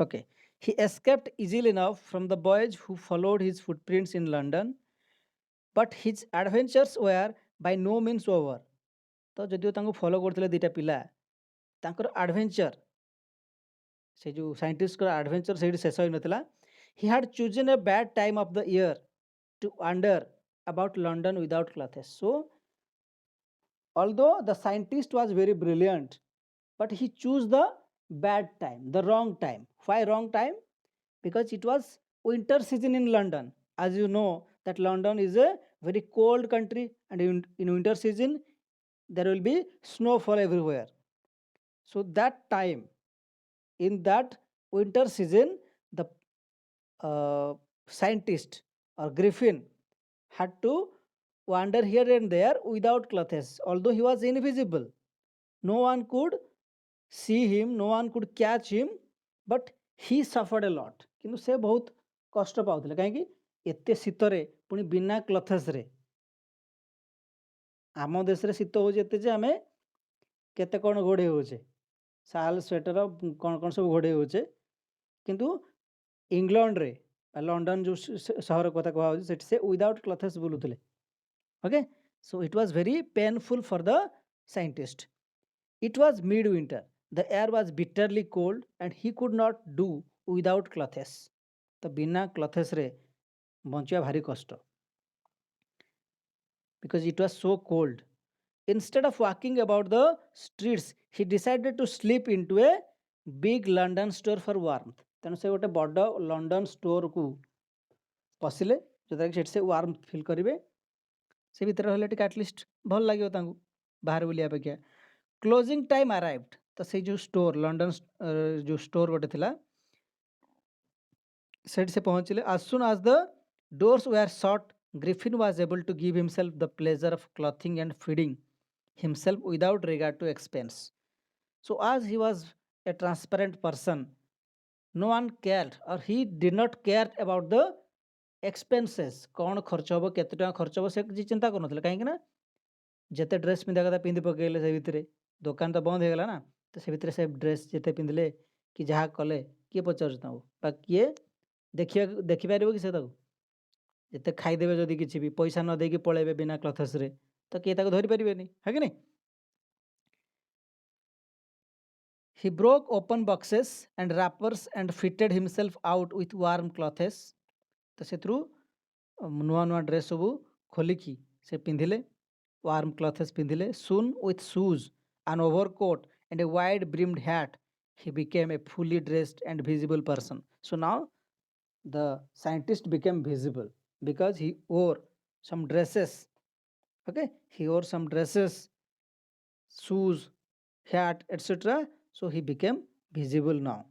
Okay. He escaped easily enough from the boys who followed his footprints in London, but his adventures were by no means over. ତ ଯଦିଓ ତାଙ୍କୁ follow କରୁଥିଲେ ଦୁଇଟା ପିଲା, ତାଙ୍କର adventure, ସେ ଯେଉଁ ସାଇଣ୍ଟିଷ୍ଟଙ୍କର ଆଡ଼ଭେଞ୍ଚର ସେଇଠି ଶେଷ ହୋଇନଥିଲା. He had chosen a bad time of the year to wander about London without clothes. So, although the scientist was very brilliant, but he chose the bad time, the wrong time. Why wrong time? Because it was winter season in London. As you know, that London is a very cold country, and in winter season there will be snowfall everywhere. So that time, in that winter season, the scientist or Griffin had to wander here and there without clothes, although he was invisible. No one could see him, no one could catch him, but he suffered a lot. କିନ୍ତୁ ସେ ବହୁତ କଷ୍ଟ ପାଉଥିଲେ, କାହିଁକି ଏତେ ଶୀତରେ ପୁଣି ବିନା କ୍ଲଥେସ୍ରେ. ଆମ ଦେଶରେ ଶୀତ ହେଉଛି ଏତେ ଯେ ଆମେ କେତେ କ'ଣ ଘୋଡ଼େଇ ହେଉଛେ, ଶାଲ୍ ସ୍ୱେଟର କ'ଣ କ'ଣ ସବୁ ଘୋଡ଼େଇ ହେଉଛେ, କିନ୍ତୁ ଇଂଲଣ୍ଡରେ ବା ଲଣ୍ଡନ ଯେଉଁ ସହର କଥା କୁହାହେଉଛି ସେଠି ସେ ୱିଦାଉଟ୍ କ୍ଲଥେସ୍ ବୁଲୁଥିଲେ. Okay, so it was very painful for the scientist. It was midwinter. The air was bitterly cold and he could not do without clothes. तो बिना clothes रे बंचिया भारी कष्ट, because it was so cold. Instead of walking about the streets, he decided to slip into a big London store for warmth. तेणु से गोटे बड़ London store को पशिले जोटा कि से वार्म फिल करेंगे. से भितर रहिले टिके एटलिस्ट भल लगे बाहर बुलिया अपेक्षा. Closing time arrived. तो से जो स्टोर लंडन जो स्टोर गोटे थिला सेठ से पहुँचले. as soon as the doors were shut, Griffin was able to give himself the pleasure of clothing and feeding himself without regard to expense. So as he was a transparent person, no one cared, or he did not care about the expenses. कौन खर्च हम केते टका खर्च हम से चिंता कर कहीं जिते ड्रेस पिंधा कथा पिंधि पकड़े से भितर दुकान तो बंद होगा ना, तो से भितर से ड्रेस जिते पिंधले कि जहाँ कले किए पचार किए देखिपार कि से जिते खाईदेवे जदि किसी भी पैसा न देकी पलैबे बिना क्लथेस तो किए धरी पारे है कि नहीं. He broke open boxes and wrappers and fitted himself out with warm clothes. तो से नुआ नुआ ड्रेस सब खोलिकी से पिंधिले, warm clothes पिंधिले. Soon with shoes, an overcoat and a wide brimmed hat, he became a fully dressed and visible person. So now the scientist became visible because he wore some dresses. Okay, he wore some dresses, shoes, hat, etc. So he became visible now.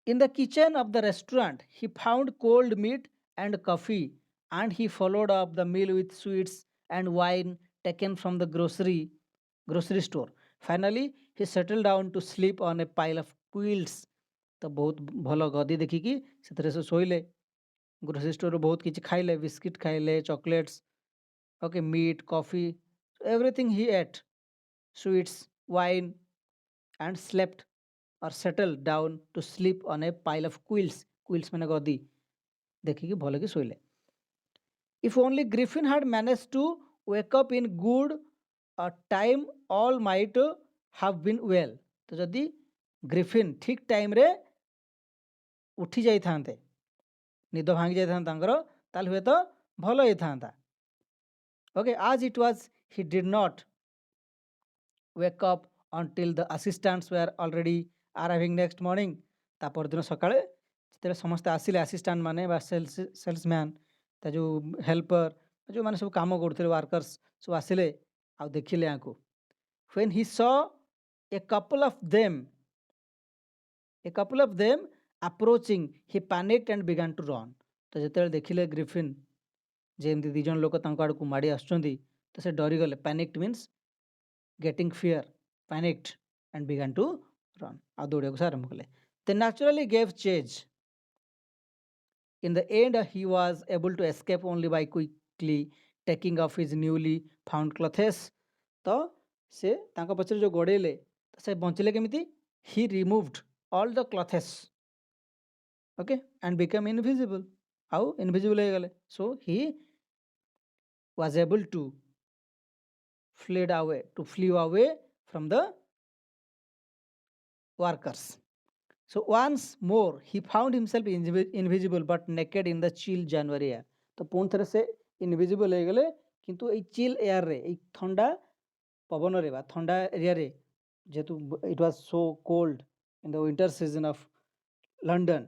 In the kitchen of the restaurant, he found cold meat and coffee, and he followed up the meal with sweets and wine taken from the grocery store. Finally, he settled down to sleep on a pile of quilts. तो बहुत भल गदी देखिकी से Sholay. Grocery store बहुत किसी खाइले, biscuit खाइले, chocolates, okay, meat, coffee, everything ही ate, sweets, wine, and slept or settled down to sleep on a pile of quilts. Quilts मैंने गदी देखिकी भल कि Sholay. If only Griffin had managed to wake up in good time, all might have been well. तो जदि Griffin ठीक time रे उठी जाई थांते, निद भांगी जाई थांता ताल हुए तो भल ही थांता. Okay, as it was, he did not wake up until the assistants were already arriving next morning. ता परदिन सकाळे जेतेबे समस्त आसिले, असिस्टेंट माने बा सेल्समैन, ता जो हेल्पर, जो माने सब काम करथले वर्कर्स सब आसिले आ देखिले आको. When he saw a couple of them approaching, he panicked and began to run. तो जेतेबे देखिले ग्रिफिन जे एमती दी जन लोक तांको आड़कू माड़ी आसुचंदी, तो से डरी गले. Panicked means getting fear, panicked and began to run, आ दौड़े को आरंभ कले. They naturally gave chase. In the end, he was able to escape only by quickly taking off his newly found clothes. ତ ସେ ତାଙ୍କ ପଛରେ ଯେଉଁ ଗୋଡ଼େଇଲେ ସେ ବଞ୍ଚିଲେ କେମିତି? He removed all the clothes, okay, and became invisible. ଆଉ invisible ହେଇଗଲେ. So he was able to flee away from the workers. So once more he found himself invisible but naked in the chill January air. तो पुणी थे से invisible हो गले किंतु ये चिल एयर रे ठंडा पवन रे बा ठंडा एरिया रे जेतु it was so cold in the winter season of London.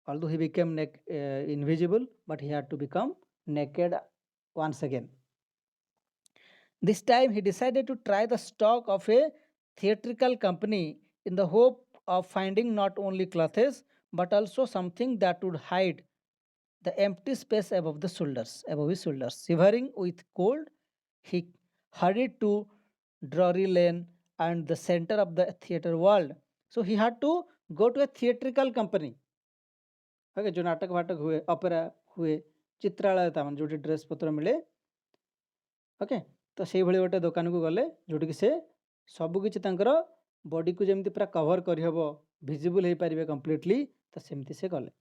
Although he became invisible, but he had to become naked once again. This time he decided to try the stock of a theatrical company in the hope of finding not only clothes but also something that would hide the empty space above his shoulders. Shivering with cold, he hurried to Drury Lane and the center of the theatre world. So he had to go to a theatrical company. Okay, जो नाटक वाटक हुए, opera हुए, चित्रालय था जो dress पत्र मिले. Okay, तो से भली गोटे दुकान को गले जोटिकी से सबकिछि तांकर बॉडी को जेमती पूरा कवर करहब, विजिबल हो पारे कंप्लीटली, तो सेमती से गले.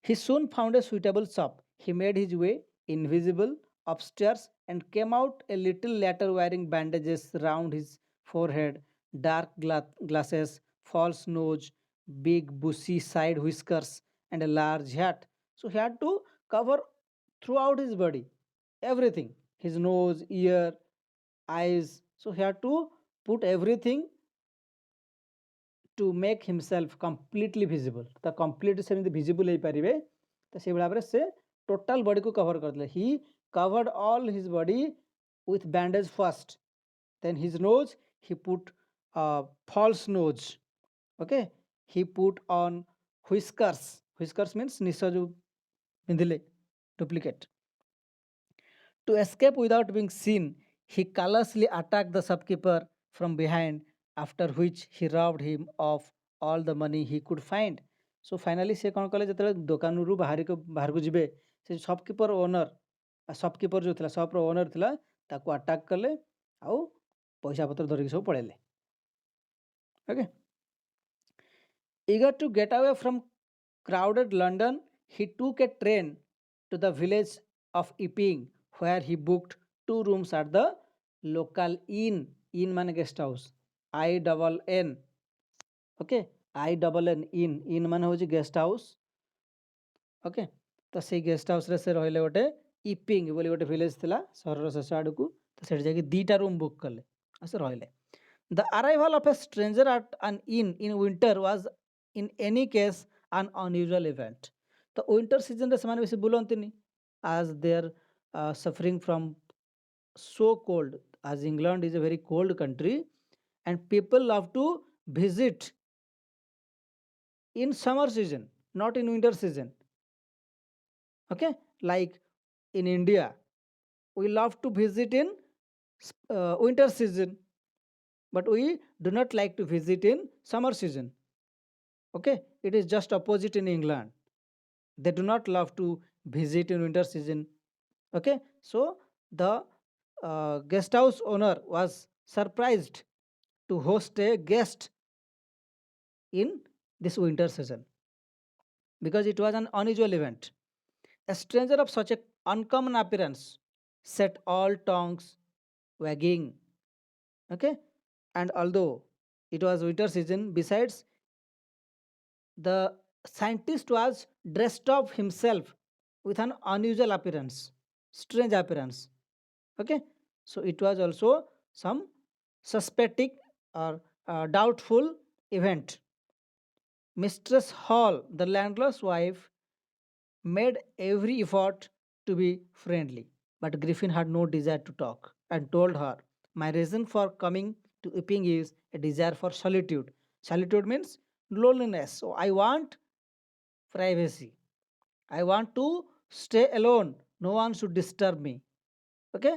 He soon found a suitable shop. He made his way invisible upstairs and came out a little later wearing bandages round his forehead, dark glasses, false nose, big bushy side whiskers, and a large hat. So he had to cover throughout his body, everything, his nose, ear, eyes. So he had to put everything to make himself completely visible. The complete सेमती visible हो पारे, तो से भाव से total body को cover करते. He covered all his body with bandage first. Then his nose, he put false nose. Okay, he put on whiskers. Whiskers means निश जो पिंधिले duplicate. To escape without being seen, he callously attacked the shopkeeper from behind, after which he robbed him of all the money he could find. So finally से कौन कले जो दुकान रू बाहर को जीवे से शॉपकीपर ओनर शॉपकीपर जो थिला शॉप रो ओनर थिला ताको अटैक कले आउ पैसा पत्र धरिक सब पळेले. Okay, eager to get away from crowded London, he took a train to the village of Epping, where he booked 2 rooms at the local inn. Inn माने guest house, INN. Okay, INN inn माने होची guest house. Okay, तो से guest house रे से रहले गोटे इपिंग बोली गोटे विलेज थिला सहर शेष आड़ को, तो सेठ जाके 2टा रूम बुक कले आ से रहले. The arrival of a stranger at an inn in winter was in any case an unusual event. तो winter season रे ସେମାନେ बेसी बुलंतिनी, as they are suffering from so cold, as England is a very cold country and people love to visit in summer season, not in winter season. Okay, like in India we love to visit in winter season, but we do not like to visit in summer season. Okay, it is just opposite in England. They do not love to visit in winter season. Okay, so the guest house owner was surprised to host a guest in this winter season because it was an unusual event. A stranger of such an uncommon appearance set all tongues wagging. Okay, and although it was winter season, besides, the scientist was dressed up himself with an unusual appearance, strange appearance. Okay, so it was also some suspecting or doubtful event. Mistress Hall, the landlord's wife, made every effort to be friendly, but Griffin had no desire to talk and told her, "My reason for coming to Epping is a desire for solitude." Solitude means loneliness. So I want privacy. I want to stay alone. No one should disturb me. Okay?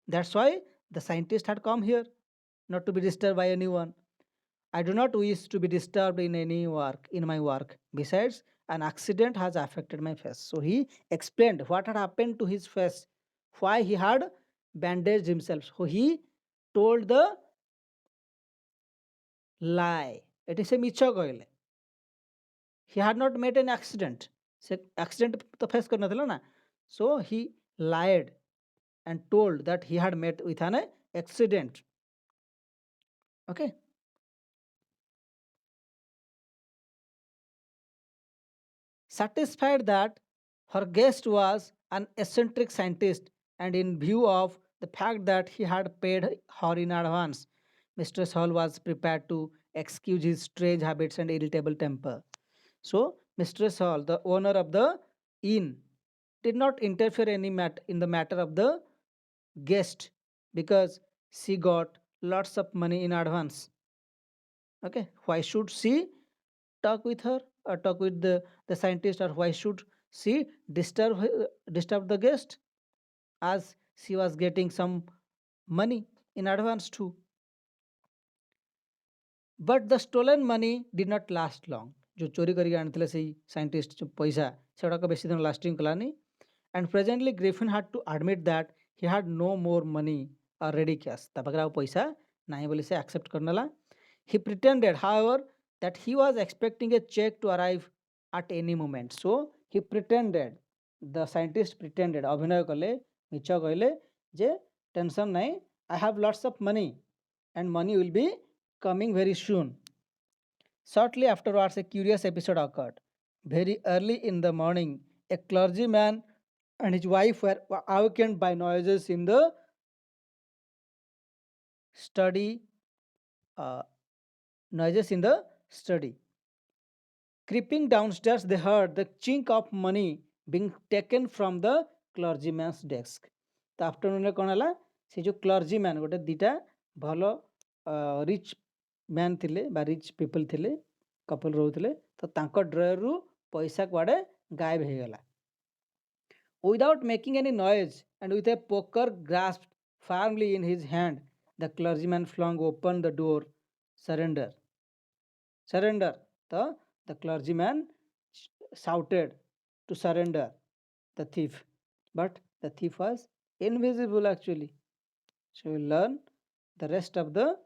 That's why the scientist had come here, not to be disturbed by anyone. I do not wish to be disturbed in my work. Besides, an accident has affected my face. So he explained what had happened to his face, why he had bandaged himself. So he told the lie. It is a micho କହିଲେ. He had not met an accident. ସେ accident ତ face କରିନଥିଲା ନା. So he lied and told that he had met with an accident. Okay. Satisfied that her guest was an eccentric scientist and in view of the fact that he had paid her in advance, Mistress Hall was prepared to excuse his strange habits and irritable temper. So, Mistress Hall, the owner of the inn, did not interfere in the matter of the guest because she got lots of money in advance. Okay, why should she talk with her or talk with the scientist, or why should she disturb the guest as she was getting some money in advance too? But the stolen money did not last long. जो चोरी करके आଣିଥିଲେ ସେଇ scientist जो पैसा ସେଗୁଡ଼ାକ ବେଶୀ ଦିନ lasting କଲାନି. And presently Griffin had to admit that he had no more money or ready cash. ତା ପାଖରେ ଆଉ ପଇସା ନାହିଁ ବୋଲି ସେ accept କରିନେଲା. He pretended, however, that he was expecting a check to arrive at any moment. So he pretended, the scientist pretended, ଅଭିନୟ କଲେ, ମିଛ କହିଲେ ଯେ ଟେନସନ୍ ନାହିଁ, I have lots of money and money will be coming very soon. Shortly afterwards, a curious episode occurred. Very early in the morning, a clergyman and his wife were awakened by study, uh, noises in the study. Creeping downstairs, they heard the chink of money being taken from the clergyman's desk. ତ ଆଫ୍ଟରନୁନ୍ରେ କ'ଣ ହେଲା, ସେ ଯେଉଁ କ୍ଲର୍ଜିମ୍ୟାନ୍ ଗୋଟେ ଦୁଇଟା ଭଲ rich man ଥିଲେ ବା ରିଚ୍ ପିପଲ୍ ଥିଲେ, କପଲ୍ ରହୁଥିଲେ, ତ ତାଙ୍କ ଡ୍ରୟରରୁ ପଇସା କୁଆଡ଼େ ଗାୟବ ହେଇଗଲା. Without making any noise and with a poker grasped firmly in his hand, the clergyman flung open the door. Surrender. Surrender. The clergyman shouted to surrender the thief. But the thief was invisible actually. So we'll learn the rest of the